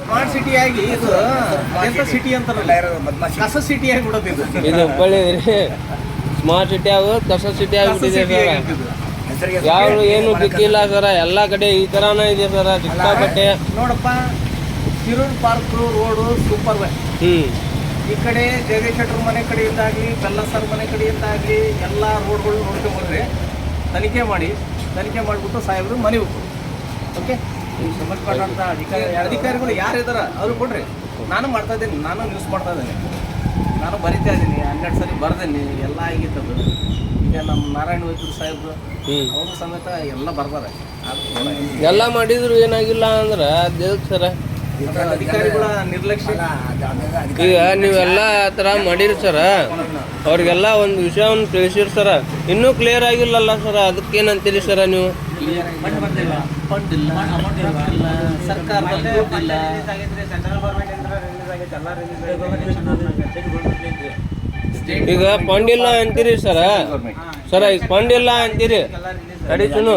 Smart city ಆಗಿ ಇದು ಎಂತ ಸಿಟಿ ಅಂತಾರಲ್ಲ ಕಸ ಸಿಟಿ ಆಗಿ ಬಿಡೋದಿದ್ದು ಇದು ಹುಬ್ಬಳ್ಳಿ ಸ್ಮಾರ್ಟ್ ಸಿಟಿ ಆಗೋದು ಕಸ ಸಿಟಿ ಆಗಿಬಿಟ್ಟಿದೆ ಸರ್. ಯಾವ ಏನು ದಿಕ್ಕಿಲ್ಲ ಸರ, ಎಲ್ಲ ಕಡೆ ಈ ಥರನೇ ಇದೆ ಸರ ಸಿಕ್ಕಾಪಟ್ಟೆ. ನೋಡಪ್ಪ, Shirur park road super way. ಈ ಕಡೆ ಜಗದೀಶ್ ಶೆಟ್ಟರ್ ಮನೆ ಕಡೆಯಿಂದಾಗಲಿ ಬೆಲ್ಲ ಸರ್ ಮನೆ ಕಡೆಯಿಂದಾಗಲಿ ಎಲ್ಲ ರೋಡ್ಗಳು ನೋಡ್ಕೊಂಡ್ಬರ್ರಿ, ತನಿಖೆ ಮಾಡಿಬಿಟ್ಟು ಸಾಹೇಬರು ಮನೆ ಹೋಗ್ಬೋದು. ಓಕೆ, ಸಂಬಂಧಪಟ್ಟಂಥ ಅಧಿಕಾರಿಗಳು ಯಾರಿದ್ದಾರೆ ಅವರು ಕೊಡ್ರಿ. ನಾನು ಮಾಡ್ತಾ ಇದ್ದೀನಿ, ನಾನು ನ್ಯೂಸ್ ಮಾಡ್ತಾ ಇದ್ದೀನಿ, ನಾನು ಬರಿತಾ ಇದ್ದೀನಿ, 12 ಸರಿ ಬರ್ದೇನಿ, ಎಲ್ಲ ಆಗಿತ್ತದು. ಈಗ ನಮ್ಮ ನಾರಾಯಣ ವೈದ್ಯರು ಸಾಹೇಬರು ಅವರು ಸಮೇತ ಎಲ್ಲ ಬರ್ತಾರೆ. ಎಲ್ಲ ಮಾಡಿದ್ರು ಏನಾಗಿಲ್ಲ ಅಂದ್ರೆ ದೇವ್ರ ಸರ ಅಧಿಕಾರಿಗಳ ನಿರ್ಲಕ್ಷ್ಯ. ಈಗ ನೀವೆಲ್ಲ ಆ ಥರ ಮಾಡಿರಿ ಸರ, ಅವ್ರಿಗೆಲ್ಲ ಒಂದು ವಿಷಯವನ್ನು ತಿಳಿಸಿರಿ ಸರ, ಇನ್ನೂ ಕ್ಲಿಯರ್ ಆಗಿಲ್ಲಲ್ಲ ಸರ, ಅದಕ್ಕೇನಂತೀರಿ ಸರ ನೀವು? ಫಂಡ್ ಇಲ್ಲ, ಸರ್ಕಾರದಲ್ಲಿ ದುಡ್ಡಿಲ್ಲ. ಈಗ ಫಂಡ್ ಇಲ್ಲ ಅಂತೀರಿ ಸರ, ಈಗ ಫಂಡ್ ಇಲ್ಲ ಅಂತೀರಿ, ತಡೀತನು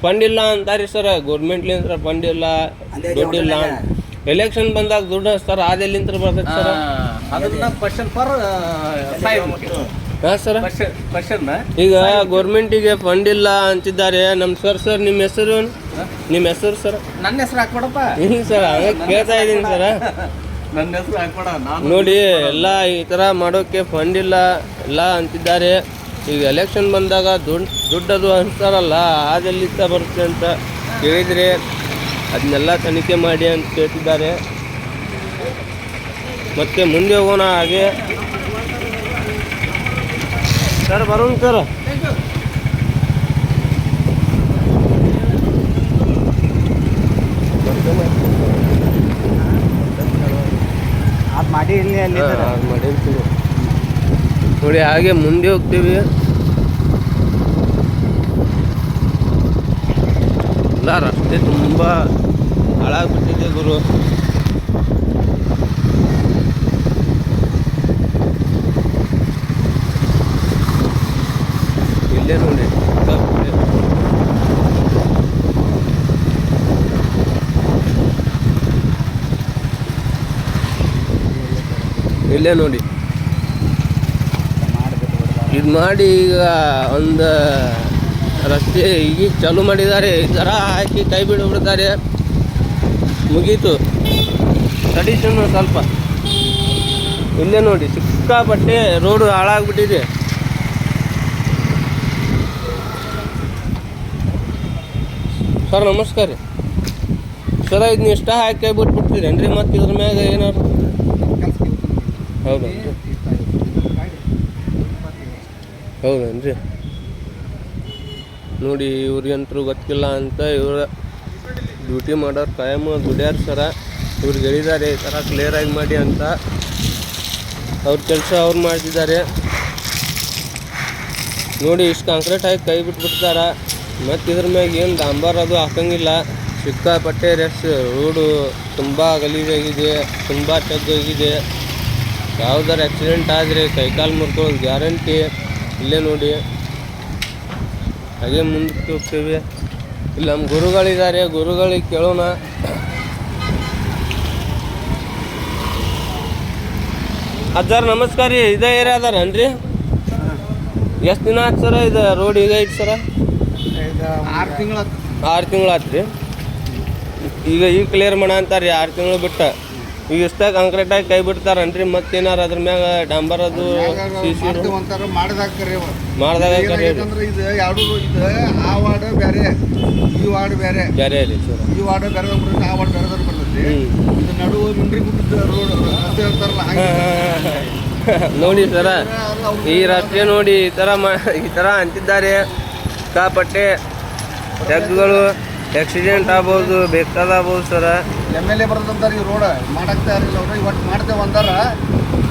ಫಂಡ್ ಇಲ್ಲ ಅಂತಾರಿ ಸರ, ಗೌರ್ಮೆಂಟ್ಲಿಂತ್ರ ಫಂಡ್ ಇಲ್ಲ, ದುಡ್ಡಿಲ್ಲ. ಎಲೆಕ್ಷನ್ ಬಂದಾಗ ದುಡ್ಡು ಹಚ್ತಾರ, ಅದೆಲ್ಲಿಂತ್ರ ಬರ್ತೈತೆ ಸರ? ಹಾಂ ಸರ. ಈಗ ಗೌರ್ಮೆಂಟಿಗೆ ಫಂಡ್ ಇಲ್ಲ ಅಂತಿದ್ದಾರೆ ನಮ್ಮ ಸರ್. ನಿಮ್ಮ ಹೆಸರು ಸರ್? ನನ್ನ ಹೆಸರು ಹಾಕ್ಕೊಡಪ್ಪ. ಇಲ್ಲ ಸರ್, ಹಂಗೆ ಕೇಳ್ತಾ ಇದ್ದೀನಿ ಸರ. ನನ್ನ ಹೆಸರು ಹಾಕ್ಕೊಡ. ನೋಡಿ, ಎಲ್ಲ ಈ ಥರ ಮಾಡೋಕ್ಕೆ ಫಂಡ್ ಇಲ್ಲ ಎಲ್ಲ ಅಂತಿದ್ದಾರೆ. ಈಗ ಎಲೆಕ್ಷನ್ ಬಂದಾಗ ದುಡ್ಡದು ಅಂತಾರಲ್ಲ, ಅದೆಲ್ಲಿಂದ ಬರುತ್ತೆ ಅಂತ ಕೇಳಿದರೆ ಅದನ್ನೆಲ್ಲ ತನಿಖೆ ಮಾಡಿ ಅಂತ ಕೇಳ್ತಿದ್ದಾರೆ. ಮತ್ತೆ ಮುಂದೆ ಹೋಗೋಣ ಹಾಗೆ ಸರ್. ಬರೋಣ ಸರ್. ಮಾಡಿ ಮಾಡಿರ್ತೀವಿ ನೋಡಿ, ಹಾಗೆ ಮುಂದೆ ಹೋಗ್ತೀವಿ. ಎಲ್ಲ ರಸ್ತೆ ತುಂಬ ಹಾಳಾಗ್ಬಿಟ್ಟಿದೆ ಗುರು. ಇಲ್ಲೇ ನೋಡಿ, ಇಲ್ಲೇ ನೋಡಿ, ಇದು ಮಾಡಿ ಈಗ ಒಂದು ರಸ್ತೆ ಈಗ ಚಾಲು ಮಾಡಿದ್ದಾರೆ. ಈ ಥರ ಹಾಕಿ ಕೈ ಬಿಡ್ಬಿಡ್ತಾರೆ, ಮುಗೀತು. ತಡೀಸನ್ನು ಸ್ವಲ್ಪ. ಇಲ್ಲೇ ನೋಡಿ, ಸಿಕ್ಕಾಪಟ್ಟೆ ರೋಡು ಹಾಳಾಗ್ಬಿಟ್ಟಿದೆ. ಸರ್ ನಮಸ್ಕಾರ ರೀ ಸರ. ಇದನ್ನ ಇಷ್ಟ ಹಾಕಿ ಕೈ ಬಿಟ್ಬಿಡ್ತೀರೇನ್ರಿ? ಮತ್ತು ಇದ್ರ ಮ್ಯಾಗ ಏನಾರು ಹೌದೇನ್ರಿ? ನೋಡಿ, ಇವ್ರಿಗಂತರೂ ಗೊತ್ತಿಲ್ಲ ಅಂತ ಇವ್ರ ಡ್ಯೂಟಿ ಮಾಡೋರು ಕಾಯಂ ದುಡ್ಯಾರ ಸರ. ಇವ್ರಿಗೆ ಹೇಳಿದ್ದಾರೆ ಈ ಥರ ಕ್ಲಿಯರಾಗಿ ಮಾಡಿ ಅಂತ. ಅವ್ರ ಕೆಲಸ ಅವ್ರು ಮಾಡ್ತಿದ್ದಾರೆ ನೋಡಿ. ಇಷ್ಟು ಕಾಂಕ್ರೀಟ್ ಹಾಕಿ ಕೈ ಬಿಟ್ಬಿಡ್ತಾರ. ಮತ್ತು ಇದ್ರ ಮ್ಯಾಗ ಏನು ಡಾಂಬರ್ ಅದು ಹಾಕಂಗಿಲ್ಲ. ಸಿಕ್ಕಾಪಟ್ಟೆ ರೋಡು ತುಂಬ ಗಲೀಜಾಗಿದೆ, ತುಂಬ ತೆಗ್ಗೋಗಿದೆ. ಯಾವ್ದಾರು ಆ್ಯಕ್ಸಿಡೆಂಟ್ ಆದರೆ ಕೈಕಾಲು ಮುರ್ಕೊಳ್ಳೋದು ಗ್ಯಾರಂಟಿ. ಇಲ್ಲೇ ನೋಡಿ, ಹಾಗೆ ಮುಂದಕ್ಕೆ ಹೋಗ್ತೀವಿ. ಇಲ್ಲಿ ನಮ್ಮ ಗುರುಗಳಿದ್ದಾರೆ, ಗುರುಗಳಿಗೆ ಕೇಳೋಣ. ಅಜ್ಜಾರ ನಮಸ್ಕಾರ ರೀ. ಇದೇ ಏರಿಯಾ ಅದಾರನ್ರಿ? ಎಷ್ಟು ದಿನ ಆಯ್ತು ಸರ ಇದು ರೋಡ್ ಈಗ ಐತಿ ಸರ? 6 ತಿಂಗಳು ಆಯ್ತು ರೀ. ಈಗ ಕ್ಲಿಯರ್ ಮಾಡ ಅಂತಾರೆ 6 ತಿಂಗಳು ಬಿಟ್ಟು. ಈಗ ಇಷ್ಟ ಕಾಂಕ್ರೀಟಾಗಿ ಕೈ ಬಿಡ್ತಾರನ್ರಿ? ಮತ್ತೇನಾರು ಅದ್ರ ಮ್ಯಾಗ ಡಾಂಬರ್ ಅದು ಮಾಡಿದಾಗ ಆ ವಾರ್ಡ್ ಬೇರೆ, ಈ ವಾರ್ಡ್ ಬೇರೆ ಬೇರೆ ರೀ ಸರ್. ಈ ವಾರ್ಡ್ ಬೇರೆ ಬರ್ತೈತಿ, ಆ ವಾರ್ಡ್ ಬೇರೆ ಬರ್ತೈತಿ. ಇದು ನಡುವೆ ಮುಂಡ್ರಿ ಗುಡ್ಡದ ರೋಡ್ ರಸ್ತೆ ಇರ್ತಾರಲ್ಲ ನೋಡಿ ಸರ, ಈ ರಸ್ತೆ ನೋಡಿ ಈ ಥರ ಅಂತಿದ್ದಾರೆ. ಸಿಕ್ಕಾಪಟ್ಟೆ ತೆಗ್ಗುಗಳು ಆಕ್ಸಿಡೆಂಟ್ ಆಗ್ಬೋದು, ಬೇಕಾದಾಗ್ಬೋದು ಸರ. MLA ಬರ್ತಂತಾರೆ ಈ ರೋಡ್ ಮಾಡಕ್ತಾ ಇರಲಿಲ್ಲ ಅವ್ರು. ಇವತ್ತು ಮಾಡ್ತೇವೆ ಅಂದಾರ.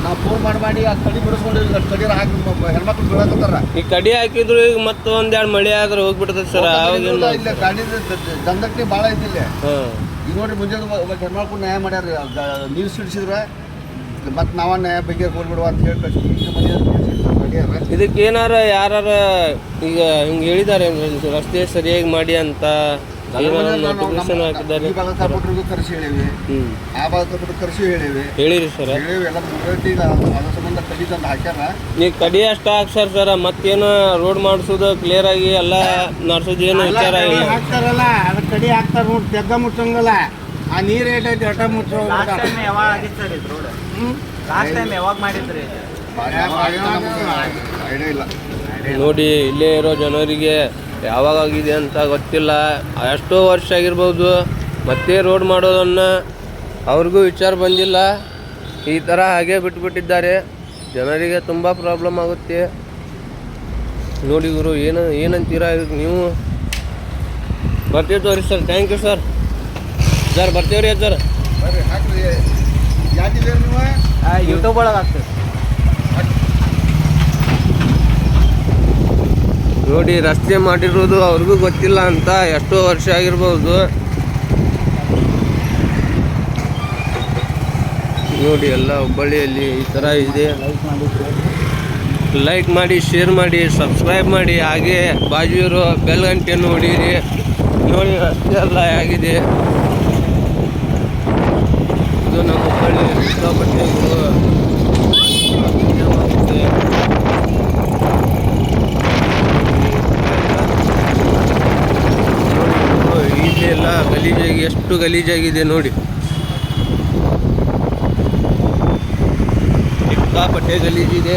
ನಾವು ಫೋನ್ ಮಾಡಿ ಆ ಕಡಿ ಬಿಡಿಸ್ಕೊಂಡು ಕಡಿ ಹಾಕಿ ಹೆಣ್ಮಕ್ಳು ಬೀಳಕತ್ತಾರ. ಈ ಕಡಿ ಹಾಕಿದ್ರು ಈಗ ಮತ್ತೆ ಒಂದೆರಡು ಮಳೆ ಆದ್ರೆ ಹೋಗ್ಬಿಡ್ತದೆ ಸರ್. ಇಲ್ಲ ಗಾಡಿ ದಂಧಕ್ಕೆ ಭಾಳ ಐತಿ ಇಲ್ಲಿ. ಈಗ ನೋಡ್ರಿ, ಮುಂಜಾನೆ ಹೆಣ್ಮಕ್ಳು ನ್ಯಾಯ ಮಾಡ್ಯಾರ. ನೀರು ಸಿಡಿಸಿದ್ರೆ ಮತ್ತೆ ನಾವ ನ್ಯಾಯ ಬಗ್ಗೆ ಹೋಗ್ಬಿಡುವ ಅಂತ ಹೇಳಿ ಇದಕ್ಕೆ ಏನಾರ ಯಾರು ಈಗ ಹಿಂಗೆ ಹೇಳಿದ್ದಾರೆ ರಸ್ತೆ ಸರಿಯಾಗಿ ಮಾಡಿ ಅಂತ ನೋಟಿಫಿಕೇಶನ್ ಹಾಕಿದ್ದಾರೆ. ಈ ಭಾಗದ ಕಾರ್ಪೊರೇಟರ್ಗೂ ಕರೆಸಿ ಹೇಳಿವಿ, ಆ ಭಾಗದ ಕಾರ್ಪೊರೇಟರ್ ಕರೆಸಿ ಹೇಳಿವಿ ಸರ್. ಹೇಳಿವಿ ಎಲ್ಲ ಮುಗಿದೈತಿ. ಈಗ ಅದ್ರ ಸಂಬಂಧ ಕಡಿ ತಂದು ಹಾಕ್ಯಾರ. ನೀವು ಕಡಿ ಅಷ್ಟ ಹಾಕ್ಸಾರ ಸರ್, ಮತ್ತೇನು ರೋಡ್ ಮಾಡಿಸೋದು ಕ್ಲಿಯರ್ ಆಗಿ ಎಲ್ಲ ನಡೆಸೋದು ಏನು ವಿಚಾರ ಇಲ್ಲ. ಹಾಕ್ತಾರಲ್ಲ ಅದ್ರ ಕಡಿ ಹಾಕ್ತಾರ ನೋಡಿ, ತೆಗ್ಗ ಮುಚ್ಚಂಗಲ್ಲ. ಆ ನೀರು ಏಟೈತಿ ಅಟ ಮುಚ್ಚೋ. ಯಾವಾಗ ಆಗಿತ್ತು ಸರ್ ಇದು ರೋಡ್? ಲಾಸ್ಟ್ ಟೈಮ್ ಯಾವಾಗ ಮಾಡಿದ್ರಿ? ಐಡಿಯಾ ಇಲ್ಲ ನೋಡಿ. ಇಲ್ಲೇ ಇರೋ ಜನರಿಗೆ ಯಾವಾಗ ಆಗಿದೆ ಅಂತ ಗೊತ್ತಿಲ್ಲ. ಎಷ್ಟೋ ವರ್ಷ ಆಗಿರ್ಬೋದು. ಮತ್ತೆ ರೋಡ್ ಮಾಡೋದನ್ನು ಅವ್ರಿಗೂ ವಿಚಾರ ಬಂದಿಲ್ಲ. ಈ ಥರ ಹಾಗೆ ಬಿಟ್ಬಿಟ್ಟಿದ್ದಾರೆ. ಜನರಿಗೆ ತುಂಬ ಪ್ರಾಬ್ಲಮ್ ಆಗುತ್ತೆ ನೋಡಿ. ಗುರು ಏನಂತೀರಾ ಇದಕ್ಕೆ ನೀವು? ಬರ್ತೀವಿ ತೋರಿ sir. Thank you sir. Sir ಬರ್ತೀವಿ ರೀ ಸರ್. ಬರ್ರಿ ಹಾಕ್ರಿ. ಯಾಕಿದೆ ನೀವು? ಯೂಟ್ಯೂಬ್ ಒಳಗೆ ಆಗ್ತದೆ ನೋಡಿ. ರಸ್ತೆ ಮಾಡಿರೋದು ಅವ್ರಿಗೂ ಗೊತ್ತಿಲ್ಲ ಅಂತ ಎಷ್ಟೋ ವರ್ಷ ಆಗಿರ್ಬೋದು ನೋಡಿ. ಎಲ್ಲ ಹುಬ್ಬಳ್ಳಿಯಲ್ಲಿ ಈ ಥರ ಇದೆ. ಲೈಕ್ ಮಾಡಿ, ಶೇರ್ ಮಾಡಿ, ಸಬ್ಸ್ಕ್ರೈಬ್ ಮಾಡಿ, ಹಾಗೆ ಬಾಜು ಇರೋ ಬೆಲ್ ಗಂಟೆಯನ್ನು ಹೊಡೀರಿ ನೋಡಿ. ರಸ್ತೆ ಎಲ್ಲ ಆಗಿದೆ. ಇದು ನಮ್ಮ ಹುಬ್ಬಳ್ಳಿ ಸಿಕ್ಕಾಪಟ್ಟೆಗಳು ಇಲ್ಲೆಲ್ಲ ಗಲೀಜಾಗಿ, ಎಷ್ಟು ಗಲೀಜಾಗಿದೆ ನೋಡಿ. ಸಿಕ್ಕಾಪಟ್ಟೆ ಗಲೀಜಿದೆ.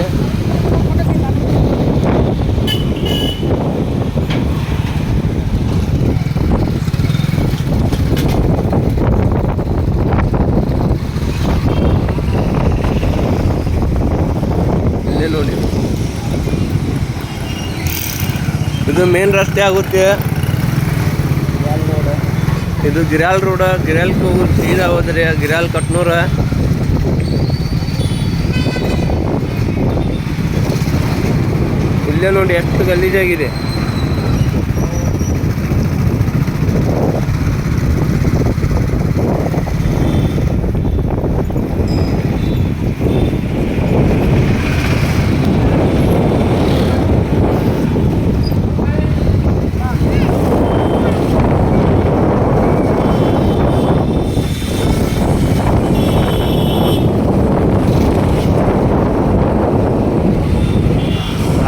ಇಲ್ಲೇ ನೋಡಿ, ಇದು ಮೇನ್ ರಸ್ತೆ ಆಗುತ್ತೆ. ಇದು ಗಿರ್ಯಾಲ್ ರೋಡ. ಗಿರ್ಯಾಲ್ಗೆ ಹೋಗೋದು ಸೀದಾ ಹೋದ್ರೆ ಗಿರ್ಯಾಲ್ ಕಟ್ನೂರ. ಇಲ್ಲೇ ನೋಡಿ ಎಷ್ಟು ಗಲೀಜಾಗಿದೆ.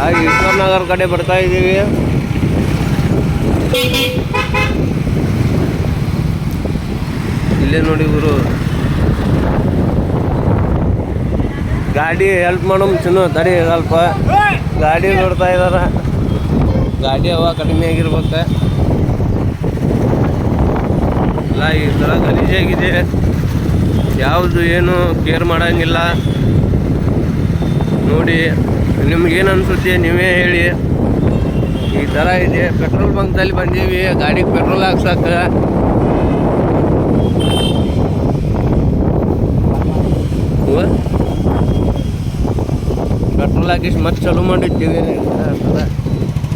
ಹಾಗೆ ಈಶ್ವರನಗರ ಕಡೆ ಬರ್ತಾ ಇದ್ದೀವಿ. ಇಲ್ಲೇ ನೋಡಿ ಗುರು, ಗಾಡಿ ಹೆಲ್ಪ್ ಮಾಡೋ ಚಿನ್ನು ತಡಿ ಸ್ವಲ್ಪ. ಗಾಡಿ ನೋಡ್ತಾ ಇದಾರ. ಗಾಡಿ ಹವಾ ಕಡಿಮೆ ಆಗಿರ್ಬೇಕು. ಎಲ್ಲ ಈ ಥರ ಗಲೀಜಾಗಿದೆ. ಯಾವುದು ಏನು ಕೇರ್ ಮಾಡೋಂಗಿಲ್ಲ ನೋಡಿ. ನಿಮ್ಗೇನು ಅನಿಸುತ್ತೆ ನೀವೇ ಹೇಳಿ. ಈ ಥರ ಇದೆ. ಪೆಟ್ರೋಲ್ ಬಂಕ್ದಲ್ಲಿ ಬಂದೀವಿ ಗಾಡಿಗೆ ಪೆಟ್ರೋಲ್ ಹಾಕ್ಸಕ್ಕೆ. ಪೆಟ್ರೋಲ್ ಹಾಕಿಸಿ ಮತ್ತೆ ಚಾಲೂ ಮಾಡಿರ್ತೀವಿ.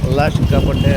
ಎಲ್ಲ ಸಿಕ್ಕಾಪಟ್ಟೆ